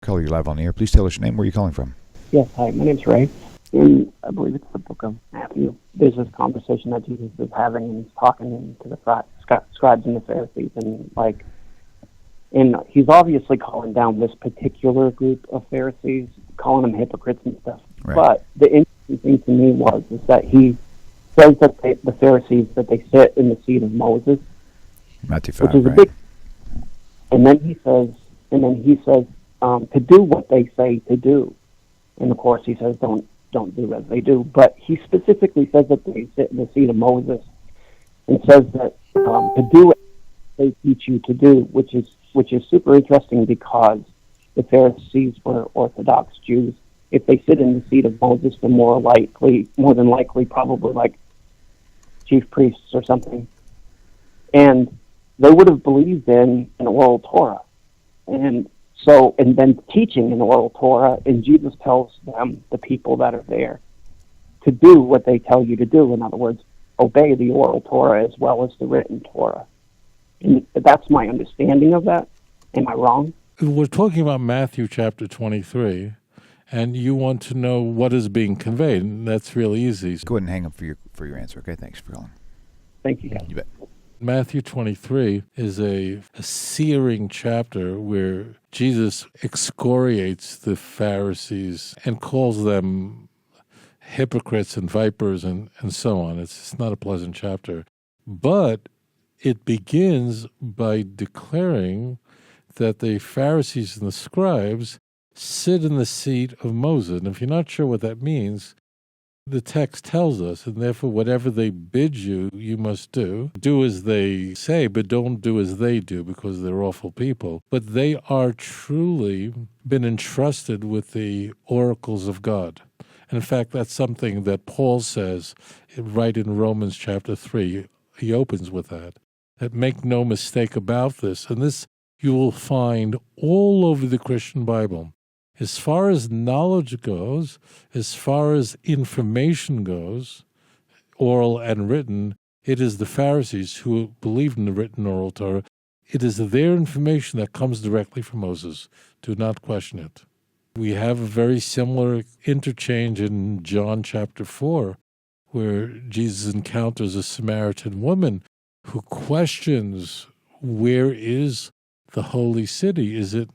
Caller, you're live on the air. Please tell us your name. Where are you calling from? Yes, hi, my name's Ray. In, I believe it's the book of Matthew, there's this conversation that Jesus is having, and he's talking to the scribes and the Pharisees, and he's obviously calling down this particular group of Pharisees, calling them hypocrites and stuff. Right. But the interesting thing to me is that he says that the Pharisees, that they sit in the seat of Moses, Matthew 5, which is a big. And then he says, to do what they say to do. And of course, he says, don't do as they do. But he specifically says that they sit in the seat of Moses, and says that to do what they teach you to do, which is super interesting, because the Pharisees were Orthodox Jews. If they sit in the seat of Moses, they're more than likely, probably like chief priests or something. And they would have believed in an Oral Torah. And then teaching an Oral Torah, and Jesus tells them, the people that are there, to do what they tell you to do. In other words, obey the Oral Torah as well as the written Torah. And that's my understanding of that. Am I wrong? We're talking about Matthew chapter 23, and you want to know what is being conveyed, and that's really easy. Go ahead and hang up for your answer. Okay, thanks for calling. Thank you, guys. You bet. Matthew 23 is a searing chapter where Jesus excoriates the Pharisees and calls them hypocrites and vipers and so on. It's not a pleasant chapter. But it begins by declaring that the Pharisees and the scribes sit in the seat of Moses. And if you're not sure what that means, the text tells us, and therefore whatever they bid you, you must do. Do as they say, but don't do as they do, because they're awful people. But they are truly been entrusted with the oracles of God. And in fact, that's something that Paul says right in Romans chapter 3. He opens with that make no mistake about this. And this you will find all over the Christian Bible. As far as knowledge goes, as far as information goes, oral and written, it is the Pharisees who believed in the written oral Torah. It is their information that comes directly from Moses. Do not question it. We have a very similar interchange in John chapter 4, where Jesus encounters a Samaritan woman who questions, where is the holy city? Is it,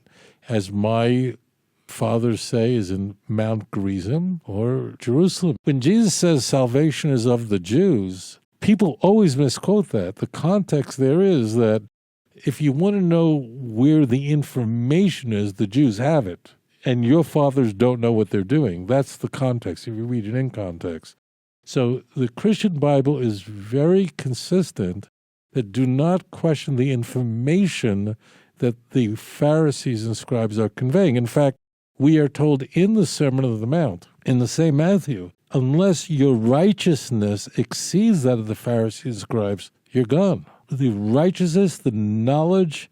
as my fathers say, is in Mount Gerizim or Jerusalem? When Jesus says salvation is of the Jews, people always misquote that. The context there is that if you want to know where the information is, the Jews have it, and your fathers don't know what they're doing. That's the context, if you read it in context. So the Christian Bible is very consistent that do not question the information that the Pharisees and scribes are conveying. In fact, we are told in the Sermon on the Mount, in the same Matthew, unless your righteousness exceeds that of the Pharisees and scribes, you're gone. The righteousness, the knowledge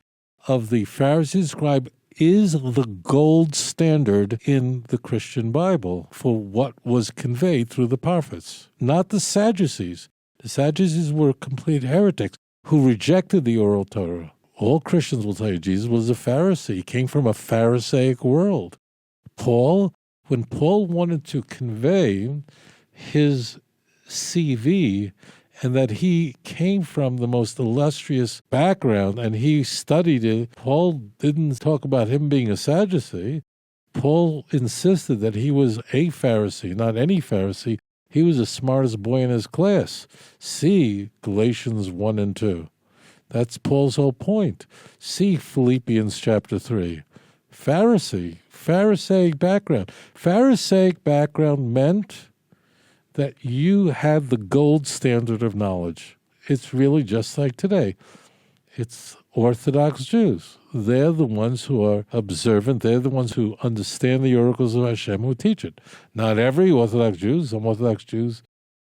of the Pharisees and scribe is the gold standard in the Christian Bible for what was conveyed through the prophets, not the Sadducees. The Sadducees were complete heretics who rejected the Oral Torah. All Christians will tell you Jesus was a Pharisee. He came from a Pharisaic world. When Paul wanted to convey his CV and that he came from the most illustrious background and he studied it, Paul didn't talk about him being a Sadducee. Paul insisted that he was a Pharisee, not any Pharisee. He was the smartest boy in his class. See Galatians 1 and 2. That's Paul's whole point. See Philippians chapter 3. Pharisaic background. Pharisaic background meant that you had the gold standard of knowledge. It's really just like today. It's Orthodox Jews. They're the ones who are observant. They're the ones who understand the oracles of Hashem, who teach it. Not every Orthodox Jew. Some Orthodox Jews,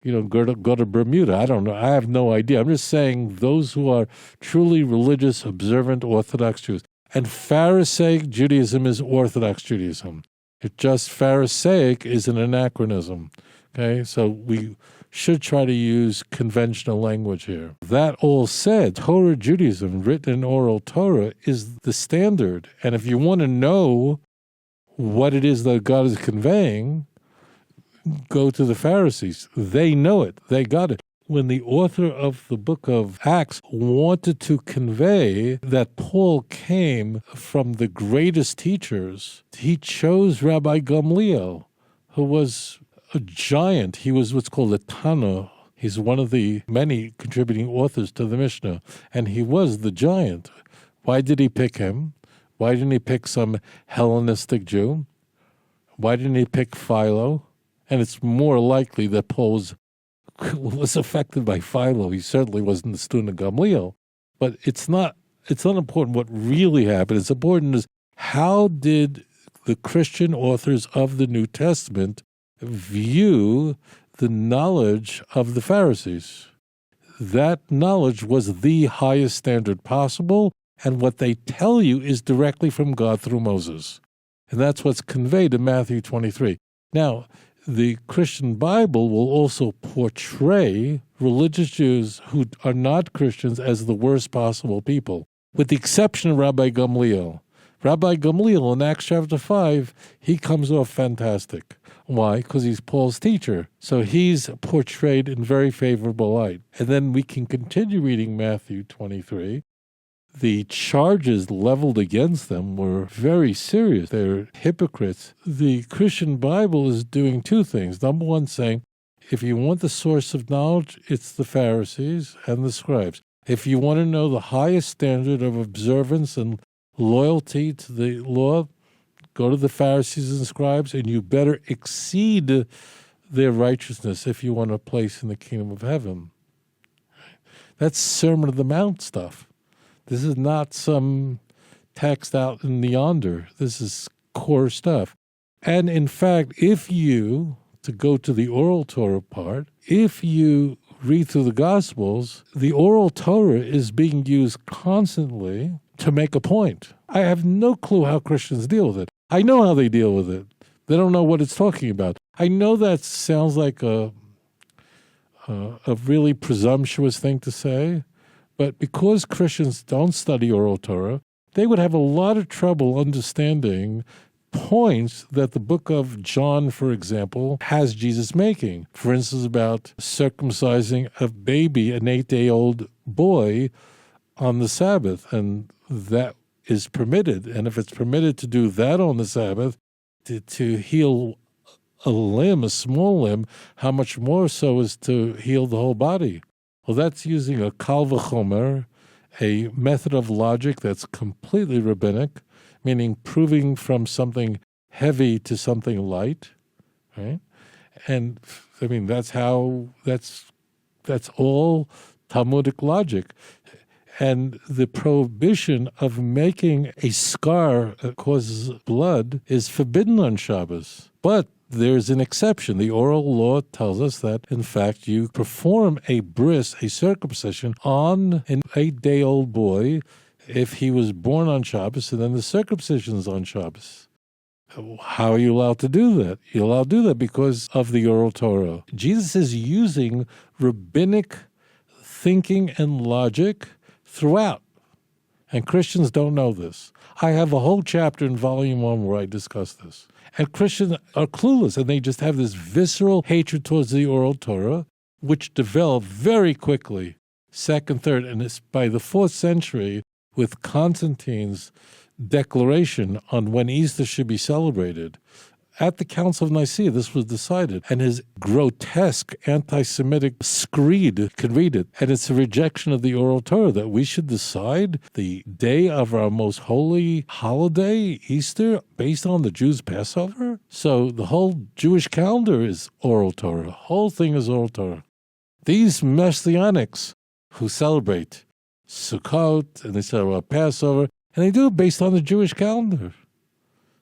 go to Bermuda. I don't know. I have no idea. I'm just saying those who are truly religious, observant Orthodox Jews. And Pharisaic Judaism is Orthodox Judaism. It just Pharisaic is an anachronism. Okay, so we should try to use conventional language here. That all said, Torah Judaism, written in Oral Torah, is the standard. And if you want to know what it is that God is conveying, go to the Pharisees. They know it. They got it. When the author of the book of Acts wanted to convey that Paul came from the greatest teachers, he chose Rabbi Gamliel, who was a giant. He was what's called a Tana. He's one of the many contributing authors to the Mishnah, and he was the giant. Why did he pick him? Why didn't he pick some Hellenistic Jew? Why didn't he pick Philo? And it's more likely that Paul was affected by Philo. He certainly wasn't the student of Gamliel. But it's not important what really happened. It's important is how did the Christian authors of the New Testament view the knowledge of the Pharisees? That knowledge was the highest standard possible, and what they tell you is directly from God through Moses. And that's what's conveyed in Matthew 23. Now, the Christian Bible will also portray religious Jews who are not Christians as the worst possible people, with the exception of Rabbi Gamliel. Rabbi Gamliel in Acts chapter 5, he comes off fantastic. Why? Because he's Paul's teacher. So he's portrayed in very favorable light. And then we can continue reading Matthew 23. The charges leveled against them were very serious. They're hypocrites. The Christian Bible is doing two things. Number one, saying, if you want the source of knowledge, it's the Pharisees and the scribes. If you want to know the highest standard of observance and loyalty to the law, go to the Pharisees and scribes, and you better exceed their righteousness if you want a place in the kingdom of heaven. That's Sermon on the Mount stuff. This is not some text out in yonder. This is core stuff. And in fact, to go to the Oral Torah part, if you read through the Gospels, the Oral Torah is being used constantly to make a point. I have no clue how Christians deal with it. I know how they deal with it. They don't know what it's talking about. I know that sounds like a really presumptuous thing to say, but because Christians don't study Oral Torah, they would have a lot of trouble understanding points that the book of John, for example, has Jesus making. For instance, about circumcising a baby, an 8-day-old boy, on the Sabbath, and that is permitted. And if it's permitted to do that on the Sabbath, to heal a limb, a small limb, how much more so is to heal the whole body? Well, that's using a kal v'chomer, a method of logic that's completely rabbinic, meaning proving from something heavy to something light, right? And I mean, that's all Talmudic logic. And the prohibition of making a scar that causes blood is forbidden on Shabbos. But there's an exception. The oral law tells us that, in fact, you perform a bris, a circumcision, on an 8-day-old boy if he was born on Shabbos, and then the circumcision is on Shabbos. How are you allowed to do that? You're allowed to do that because of the Oral Torah. Jesus is using rabbinic thinking and logic throughout. And Christians don't know this. I have a whole chapter in Volume 1 where I discuss this. And Christians are clueless, and they just have this visceral hatred towards the Oral Torah, which developed very quickly, second, third, and it's by the 4th century with Constantine's declaration on when Easter should be celebrated. At the Council of Nicaea, this was decided, and his grotesque anti-Semitic screed can read it, and it's a rejection of the Oral Torah that we should decide the day of our most holy holiday, Easter, based on the Jews' Passover? So the whole Jewish calendar is Oral Torah. The whole thing is Oral Torah. These Messianics who celebrate Sukkot, and they celebrate Passover, and they do it based on the Jewish calendar.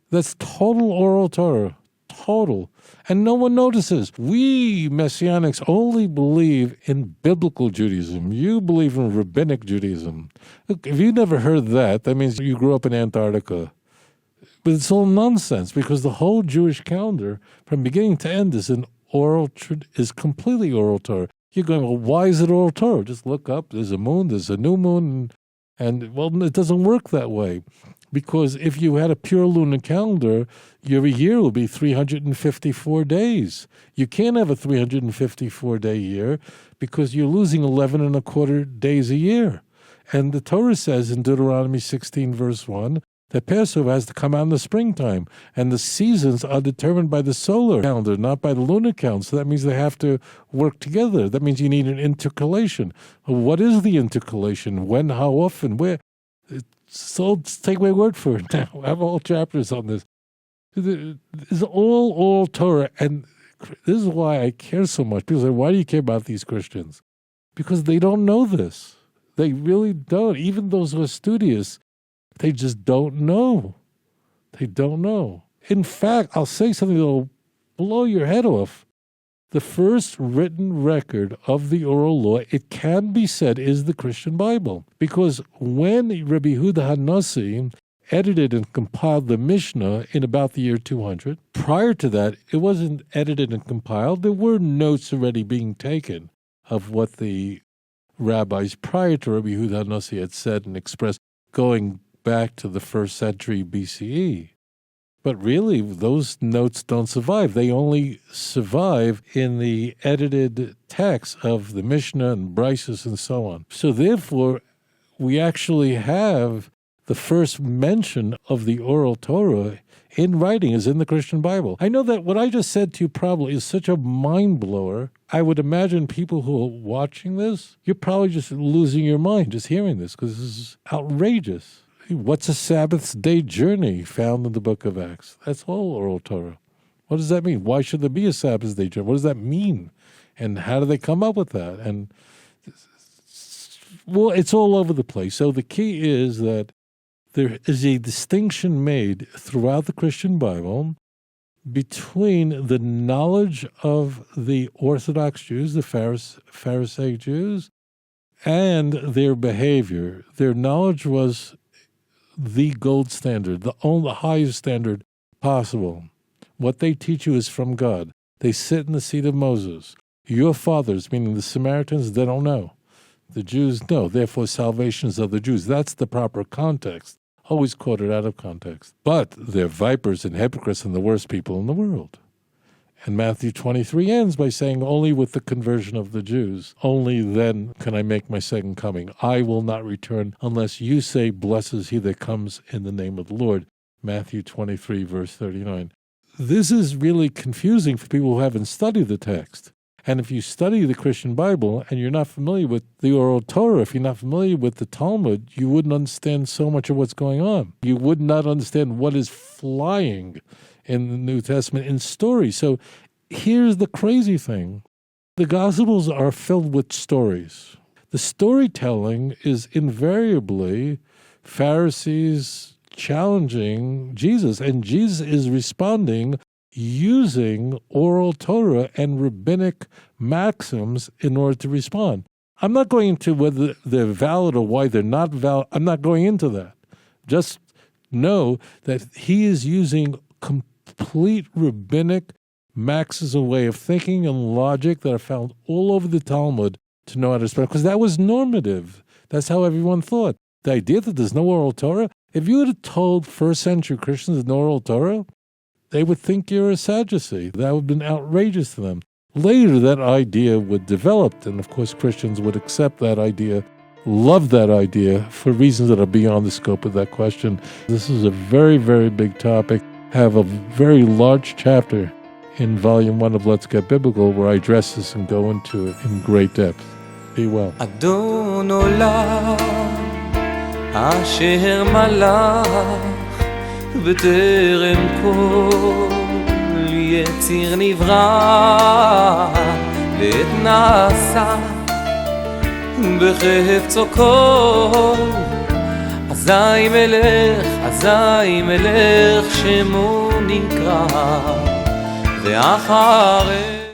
That's total Oral Torah. Total. And no one notices. We Messianics only believe in biblical Judaism. You believe in Rabbinic Judaism. Look, if you never heard that, that means you grew up in Antarctica. But it's all nonsense because the whole Jewish calendar, from beginning to end, is completely Oral Torah. You're going, well, why is it Oral Torah? Just look up. There's a moon. There's a new moon. And well, it doesn't work that way. Because if you had a pure lunar calendar, your year will be 354 days. You can't have a 354-day year because you're losing 11 and a quarter days a year. And the Torah says in Deuteronomy 16, verse 1, that Passover has to come out in the springtime. And the seasons are determined by the solar calendar, not by the lunar calendar. So that means they have to work together. That means you need an intercalation. Well, what is the intercalation? When, how often, where? So take my word for it now. I have all chapters on this. It's all Oral Torah. And this is why I care so much. People say, why do you care about these Christians? Because they don't know this. They really don't. Even those who are studious, they just don't know. They don't know. In fact, I'll say something that will blow your head off. The first written record of the oral law, it can be said, is the Christian Bible. Because when Rabbi Yehuda HaNasi edited and compiled the Mishnah in about the year 200, prior to that, it wasn't edited and compiled. There were notes already being taken of what the rabbis prior to Rabbi Yehuda HaNasi had said and expressed, going back to the 1st century BCE. But really, those notes don't survive. They only survive in the edited text of the Mishnah and Brises and so on. So therefore, we actually have the first mention of the Oral Torah in writing is in the Christian Bible. I know that what I just said to you probably is such a mind blower. I would imagine people who are watching this, you're probably just losing your mind just hearing this because this is outrageous. What's a Sabbath day journey found in the book of Acts? That's all Oral Torah. What does that mean? Why should there be a Sabbath day journey? What does that mean? And how do they come up with that? And, well, it's all over the place. So the key is that there is a distinction made throughout the Christian Bible between the knowledge of the Orthodox Jews, the Pharisaic Jews, and their behavior. Their knowledge was the gold standard, the highest standard possible. What they teach you is from God. They sit in the seat of Moses. Your fathers, meaning the Samaritans, they don't know. The Jews know. Therefore, salvation is of the Jews. That's the proper context. Always quoted out of context. But they're vipers and hypocrites and the worst people in the world. And Matthew 23 ends by saying, only with the conversion of the Jews, only then can I make my second coming. I will not return unless you say, blessed is he that comes in the name of the Lord. Matthew 23, verse 39. This is really confusing for people who haven't studied the text. And if you study the Christian Bible and you're not familiar with the Oral Torah, if you're not familiar with the Talmud, you wouldn't understand so much of what's going on. You would not understand what is flying in the New Testament in story. So here's the crazy thing. The Gospels are filled with stories. The storytelling is invariably Pharisees challenging Jesus, and Jesus is responding using Oral Torah and Rabbinic maxims in order to respond. I'm not going into whether they're valid or why they're not valid. I'm not going into that. Just know that he is using complete Rabbinic maxims, a way of thinking and logic that are found all over the Talmud to know how to respond, because that was normative. That's how everyone thought. The idea that there's no Oral Torah, if you had told first century Christians there's no Oral Torah, they would think you're a Sadducee. That would have been outrageous to them. Later, that idea would develop, and of course Christians would accept that idea, love that idea for reasons that are beyond the scope of that question. This is a very, very big topic. I have a very large chapter in Volume 1 of Let's Get Biblical where I address this and go into it in great depth. Be well. אדון עולם אשר מלך בטרם כל יציר נברא לעת נעשה בחפצו כל אזי מלך שמו נקרא ואחרי